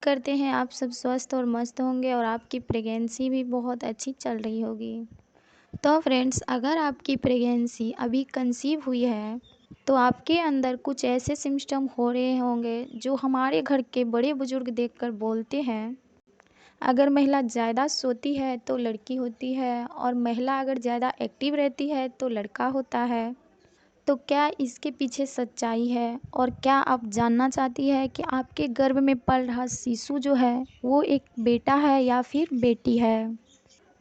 करते हैं आप सब स्वस्थ और मस्त होंगे और आपकी प्रेगनेंसी भी बहुत अच्छी चल रही होगी। तो फ्रेंड्स, अगर आपकी प्रेगनेंसी अभी कंसीव हुई है तो आपके अंदर कुछ ऐसे सिम्पटम हो रहे होंगे जो हमारे घर के बड़े बुजुर्ग देखकर बोलते हैं। अगर महिला ज़्यादा सोती है तो लड़की होती है और महिला अगर ज़्यादा एक्टिव रहती है तो लड़का होता है। तो क्या इसके पीछे सच्चाई है और क्या आप जानना चाहती है कि आपके गर्भ में पल रहा शिशु जो है वो एक बेटा है या फिर बेटी है?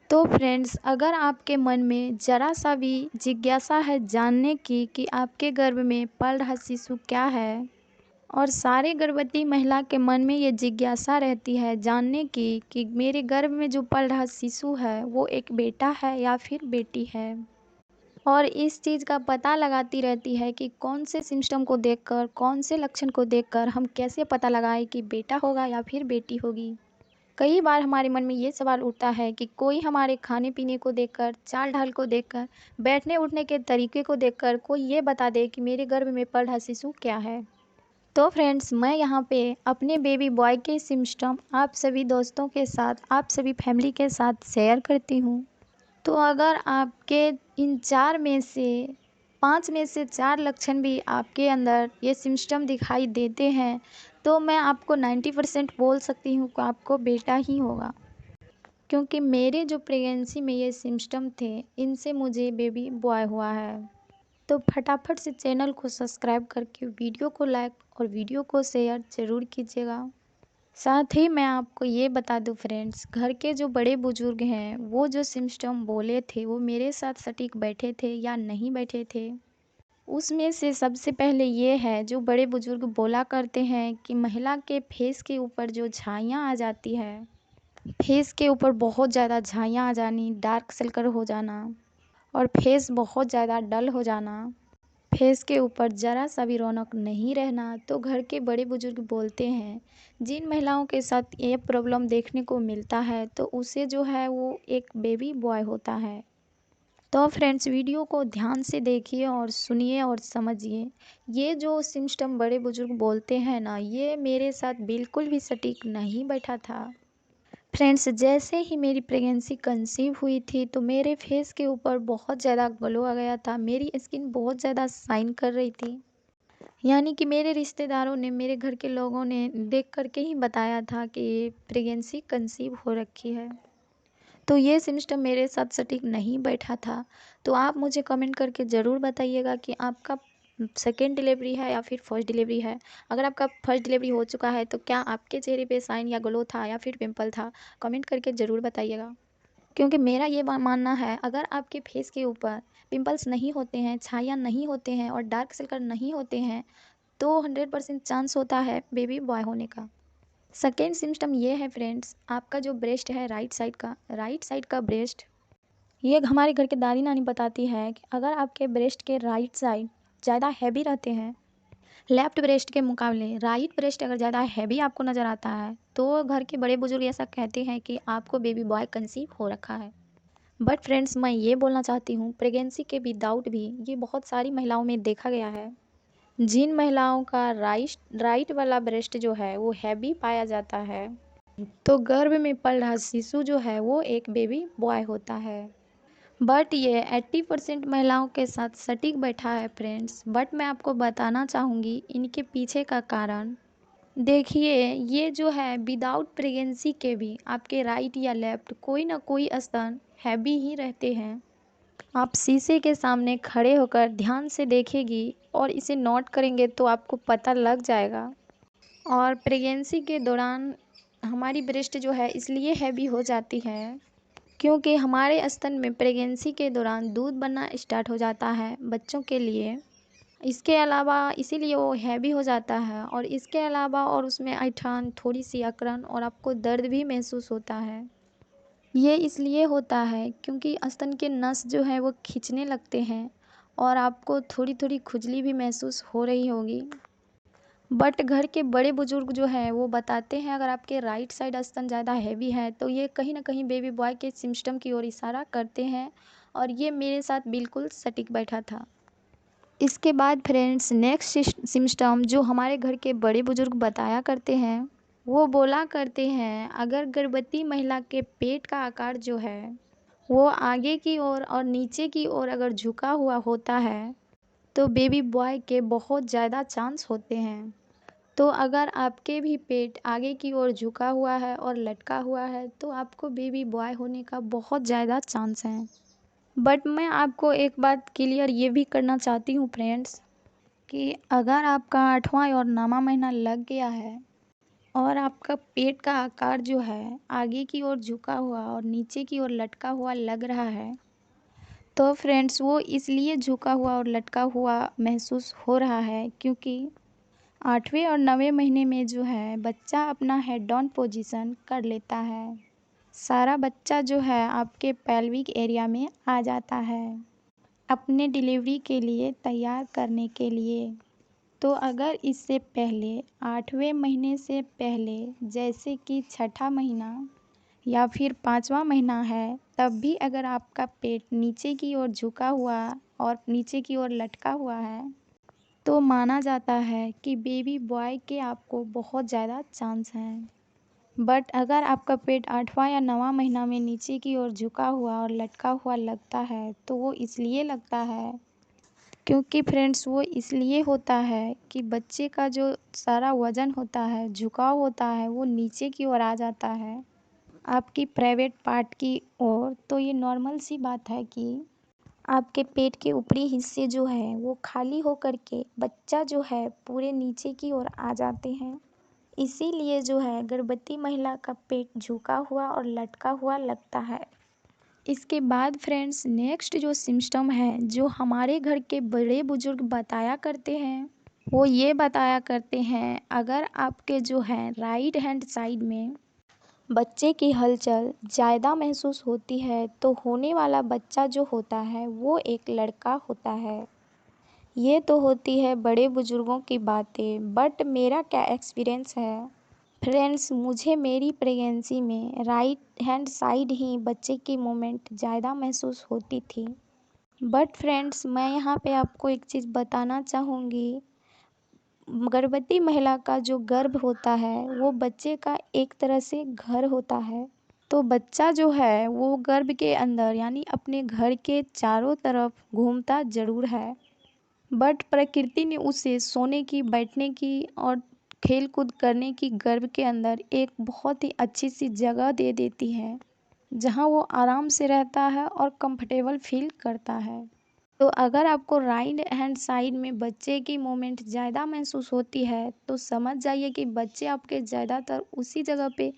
तो फ्रेंड्स, अगर आपके मन में ज़रा सा भी जिज्ञासा है जानने की कि आपके गर्भ में पल रहा शिशु क्या है, और सारे गर्भवती महिला के मन में ये जिज्ञासा रहती है जानने की कि मेरे गर्भ में जो पल रहा शिशु है वो एक बेटा है या फिर बेटी है, और इस चीज़ का पता लगाती रहती है कि कौन से सिम्पटम को देखकर, कौन से लक्षण को देखकर हम कैसे पता लगाएं कि बेटा होगा या फिर बेटी होगी। कई बार हमारे मन में ये सवाल उठता है कि कोई हमारे खाने पीने को देखकर, चाल ढाल को देखकर, बैठने उठने के तरीके को देखकर कोई ये बता दे कि मेरे गर्भ में पल रहा शिशु क्या है। तो फ्रेंड्स, मैं यहाँ पे अपने बेबी बॉय के सिम्पटम आप सभी दोस्तों के साथ, आप सभी फैमिली के साथ शेयर करती हूँ। तो अगर आपके इन 4 में से 5 में से 4 लक्षण भी आपके अंदर ये सिम्पटम दिखाई देते हैं तो मैं आपको 90% बोल सकती हूँ कि आपको बेटा ही होगा, क्योंकि मेरे जो प्रेगनेंसी में ये सिम्पटम थे इनसे मुझे बेबी बॉय हुआ है। तो फटाफट से चैनल को सब्सक्राइब करके वीडियो को लाइक और वीडियो को शेयर ज़रूर कीजिएगा। साथ ही मैं आपको ये बता दूं फ्रेंड्स, घर के जो बड़े बुजुर्ग हैं वो जो सिम्पटम बोले थे वो मेरे साथ सटीक बैठे थे या नहीं बैठे थे। उसमें से सबसे पहले ये है, जो बड़े बुजुर्ग बोला करते हैं कि महिला के फेस के ऊपर जो झाइयाँ आ जाती है, फेस के ऊपर बहुत ज़्यादा झाइयाँ आ जानी, डार्क सर्कल हो जाना और फेस बहुत ज़्यादा डल हो जाना, फेस के ऊपर ज़रा सा भी रौनक नहीं रहना। तो घर के बड़े बुजुर्ग बोलते हैं जिन महिलाओं के साथ ये प्रॉब्लम देखने को मिलता है तो उसे जो है वो एक बेबी बॉय होता है। तो फ्रेंड्स, वीडियो को ध्यान से देखिए और सुनिए और समझिए। ये जो सिम्पटम बड़े बुजुर्ग बोलते हैं ना, ये मेरे साथ बिल्कुल भी सटीक नहीं बैठा था। फ्रेंड्स, जैसे ही मेरी प्रेगनेंसी कंसीव हुई थी तो मेरे फेस के ऊपर बहुत ज़्यादा ग्लो आ गया था, मेरी स्किन बहुत ज़्यादा शाइन कर रही थी। यानी कि मेरे रिश्तेदारों ने, मेरे घर के लोगों ने देख कर के ही बताया था कि ये प्रेगनेंसी कंसीव हो रखी है। तो ये सिस्टम मेरे साथ सटीक नहीं बैठा था। तो आप मुझे कमेंट करके ज़रूर बताइएगा कि आपका सेकेंड डिलीवरी है या फिर फर्स्ट डिलीवरी है। अगर आपका फर्स्ट डिलीवरी हो चुका है तो क्या आपके चेहरे पे साइन या ग्लो था या फिर पिंपल था? कमेंट करके ज़रूर बताइएगा। क्योंकि मेरा ये मानना है, अगर आपके फेस के ऊपर पिंपल्स नहीं होते हैं, छाइयाँ नहीं होते हैं और डार्क सर्कल नहीं होते हैं तो 100% चांस होता है बेबी बॉय होने का। सेकेंड सिम्पटम ये है फ्रेंड्स, आपका जो ब्रेस्ट है राइट साइड का ब्रेस्ट, ये हमारे घर के दादी नानी बताती है कि अगर आपके ब्रेस्ट के राइट साइड ज़्यादा हैवी रहते हैं लेफ़्ट ब्रेस्ट के मुकाबले, राइट ब्रेस्ट अगर ज़्यादा हैवी आपको नज़र आता है तो घर के बड़े बुजुर्ग ऐसा कहते हैं कि आपको बेबी बॉय कंसीव हो रखा है। बट फ्रेंड्स, मैं ये बोलना चाहती हूँ, प्रेगनेंसी के विदाउट भी ये बहुत सारी महिलाओं में देखा गया है। जिन महिलाओं का राइट वाला ब्रेस्ट जो है वो हैवी पाया जाता है तो गर्भ में पल रहा शिशु जो है वो एक बेबी बॉय होता है। बट ये 80% महिलाओं के साथ सटीक बैठा है फ्रेंड्स। बट मैं आपको बताना चाहूँगी इनके पीछे का कारण। देखिए, ये जो है विदाउट प्रेगनेंसी के भी आपके राइट या लेफ्ट कोई ना कोई स्तन हैवी ही रहते हैं। आप शीशे के सामने खड़े होकर ध्यान से देखेगी और इसे नोट करेंगे तो आपको पता लग जाएगा। और प्रेगनेंसी के दौरान हमारी ब्रेस्ट जो है इसलिए हैवी हो जाती है क्योंकि हमारे स्तन में प्रेगनेंसी के दौरान दूध बनना स्टार्ट हो जाता है बच्चों के लिए। इसके अलावा इसीलिए वो हैवी हो जाता है, और इसके अलावा और उसमें ऐंठन, थोड़ी सी अकड़न और आपको दर्द भी महसूस होता है। ये इसलिए होता है क्योंकि स्तन के नस जो है वो खींचने लगते हैं और आपको थोड़ी थोड़ी खुजली भी महसूस हो रही होगी। बट घर के बड़े बुजुर्ग जो हैं वो बताते हैं अगर आपके राइट साइड स्तन ज़्यादा हैवी है तो ये कहीं ना कहीं बेबी बॉय के सिम्पटम की ओर इशारा करते हैं, और ये मेरे साथ बिल्कुल सटीक बैठा था। इसके बाद फ्रेंड्स, नेक्स्ट सिम्पटम जो हमारे घर के बड़े बुजुर्ग बताया करते हैं वो बोला करते हैं अगर गर्भवती महिला के पेट का आकार जो है वो आगे की ओर और नीचे की ओर अगर झुका हुआ होता है तो बेबी बॉय के बहुत ज़्यादा चांस होते हैं। तो अगर आपके भी पेट आगे की ओर झुका हुआ है और लटका हुआ है तो आपको बेबी बॉय होने का बहुत ज़्यादा चांस है। बट मैं आपको एक बात क्लियर ये भी करना चाहती हूँ फ्रेंड्स कि अगर आपका 8वां और 9वां महीना लग गया है और आपका पेट का आकार जो है आगे की ओर झुका हुआ और नीचे की ओर लटका हुआ लग रहा है तो फ्रेंड्स वो इसलिए झुका हुआ और लटका हुआ महसूस हो रहा है क्योंकि 8वें और 9वें महीने में जो है बच्चा अपना हेड डाउन पोजीशन कर लेता है। सारा बच्चा जो है आपके पेल्विक एरिया में आ जाता है अपने डिलीवरी के लिए तैयार करने के लिए। तो अगर इससे पहले 8वें महीने से पहले जैसे कि 6ठा महीना या फिर 5वां महीना है तब भी अगर आपका पेट नीचे की ओर झुका हुआ और नीचे की ओर लटका हुआ है तो माना जाता है कि बेबी बॉय के आपको बहुत ज़्यादा चांस हैं। बट अगर आपका पेट 8वां या 9वां महीना में नीचे की ओर झुका हुआ और लटका हुआ लगता है तो वो इसलिए लगता है क्योंकि फ्रेंड्स वो इसलिए होता है कि बच्चे का जो सारा वज़न होता है झुकाव होता है वो नीचे की ओर आ जाता है आपकी प्राइवेट पार्ट की ओर। तो ये नॉर्मल सी बात है कि आपके पेट के ऊपरी हिस्से जो है वो खाली होकर के बच्चा जो है पूरे नीचे की ओर आ जाते हैं। इसीलिए जो है गर्भवती महिला का पेट झुका हुआ और लटका हुआ लगता है। इसके बाद फ्रेंड्स नेक्स्ट जो सिम्पटम है जो हमारे घर के बड़े बुजुर्ग बताया करते हैं वो ये बताया करते हैं अगर आपके जो है राइट हैंड साइड में बच्चे की हलचल ज़्यादा महसूस होती है तो होने वाला बच्चा जो होता है वो एक लड़का होता है। ये तो होती है बड़े बुजुर्गों की बातें बट मेरा क्या एक्सपीरियंस है फ्रेंड्स मुझे मेरी प्रेगनेंसी में राइट हैंड साइड ही बच्चे की मूवमेंट ज़्यादा महसूस होती थी। बट फ्रेंड्स मैं यहाँ पे आपको एक चीज़ बताना चाहूँगी गर्भवती महिला का जो गर्भ होता है वो बच्चे का एक तरह से घर होता है। तो बच्चा जो है वो गर्भ के अंदर यानी अपने घर के चारों तरफ घूमता ज़रूर है बट प्रकृति ने उसे सोने की बैठने की और खेल कूद करने की गर्भ के अंदर एक बहुत ही अच्छी सी जगह दे देती है जहाँ वो आराम से रहता है और कंफर्टेबल फील करता है। तो अगर आपको राइट हैंड साइड में बच्चे की मूवमेंट ज़्यादा महसूस होती है तो समझ जाइए कि बच्चे आपके ज़्यादातर उसी जगह पे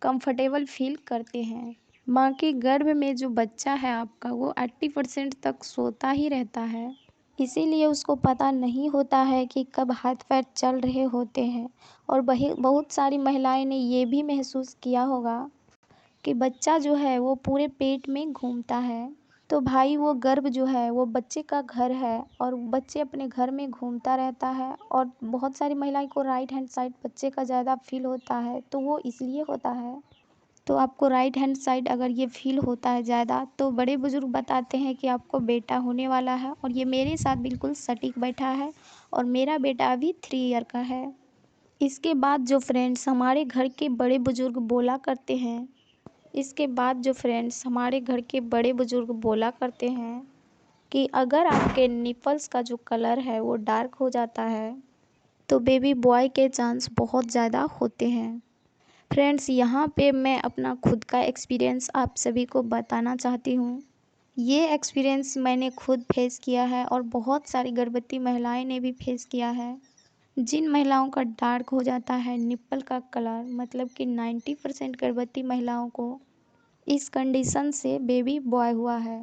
कंफर्टेबल फील करते हैं। माँ के गर्भ में जो बच्चा है आपका वो 80% तक सोता ही रहता है इसीलिए उसको पता नहीं होता है कि कब हाथ पैर चल रहे होते हैं। और वही बहुत सारी महिलाएं ने ये भी महसूस किया होगा कि बच्चा जो है वो पूरे पेट में घूमता है। तो भाई वो गर्भ जो है वो बच्चे का घर है और बच्चे अपने घर में घूमता रहता है और बहुत सारी महिलाएं को राइट हैंड साइड बच्चे का ज़्यादा फील होता है तो वो इसलिए होता है। तो आपको राइट हैंड साइड अगर ये फील होता है ज़्यादा तो बड़े बुजुर्ग बताते हैं कि आपको बेटा होने वाला है और ये मेरे साथ बिल्कुल सटीक बैठा है और मेरा बेटा अभी 3 ईयर का है। इसके बाद जो फ्रेंड्स हमारे घर के बड़े बुजुर्ग बोला करते हैं इसके बाद जो फ्रेंड्स हमारे घर के बड़े बुजुर्ग बोला करते हैं कि अगर आपके निपल्स का जो कलर है वो डार्क हो जाता है तो बेबी बॉय के चांस बहुत ज़्यादा होते हैं। फ्रेंड्स यहाँ पे मैं अपना खुद का एक्सपीरियंस आप सभी को बताना चाहती हूँ। ये एक्सपीरियंस मैंने खुद फेस किया है और बहुत सारी गर्भवती महिलाएं ने भी फेस किया है। जिन महिलाओं का डार्क हो जाता है निप्पल का कलर मतलब कि 90% गर्भवती महिलाओं को इस कंडीशन से बेबी बॉय हुआ है।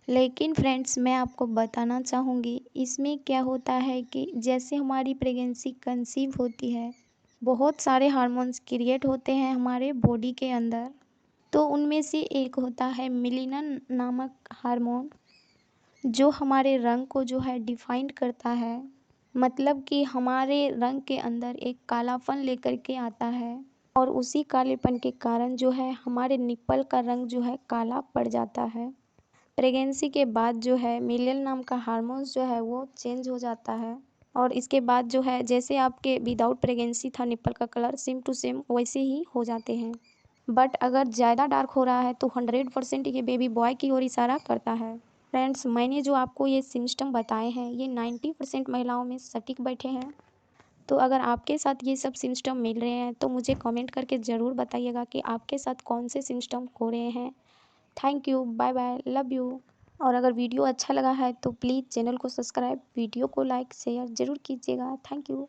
लेकिन फ्रेंड्स मैं आपको बताना चाहूँगी इसमें क्या होता है कि जैसे हमारी प्रेगनेंसी कंसीव होती है बहुत सारे हार्मोन्स क्रिएट होते हैं हमारे बॉडी के अंदर। तो उनमें से एक होता है मेलानिन नामक हार्मोन जो हमारे रंग को जो है डिफाइन करता है मतलब कि हमारे रंग के अंदर एक कालापन लेकर के आता है और उसी कालेपन के कारण जो है हमारे निप्पल का रंग जो है काला पड़ जाता है। प्रेगनेंसी के बाद जो है मेलानिन नाम का हार्मोन्स जो है वो चेंज हो जाता है और इसके बाद जो है जैसे आपके विदाउट प्रेगनेंसी था निप्पल का कलर सेम टू सेम वैसे ही हो जाते हैं। बट अगर ज़्यादा डार्क हो रहा है तो 100% ये बेबी बॉय की ओर इशारा करता है। फ्रेंड्स, मैंने जो आपको ये सिम्टम बताए हैं ये 90% महिलाओं में सटीक बैठे हैं। तो अगर आपके साथ ये सब सिम्टम मिल रहे हैं तो मुझे कमेंट करके ज़रूर बताइएगा कि आपके साथ कौन से सिम्टम हो रहे हैं। Thank you, bye bye, love you. और अगर वीडियो अच्छा लगा है तो प्लीज़ चैनल को सब्सक्राइब, वीडियो को लाइक शेयर ज़रूर कीजिएगा। Thank you.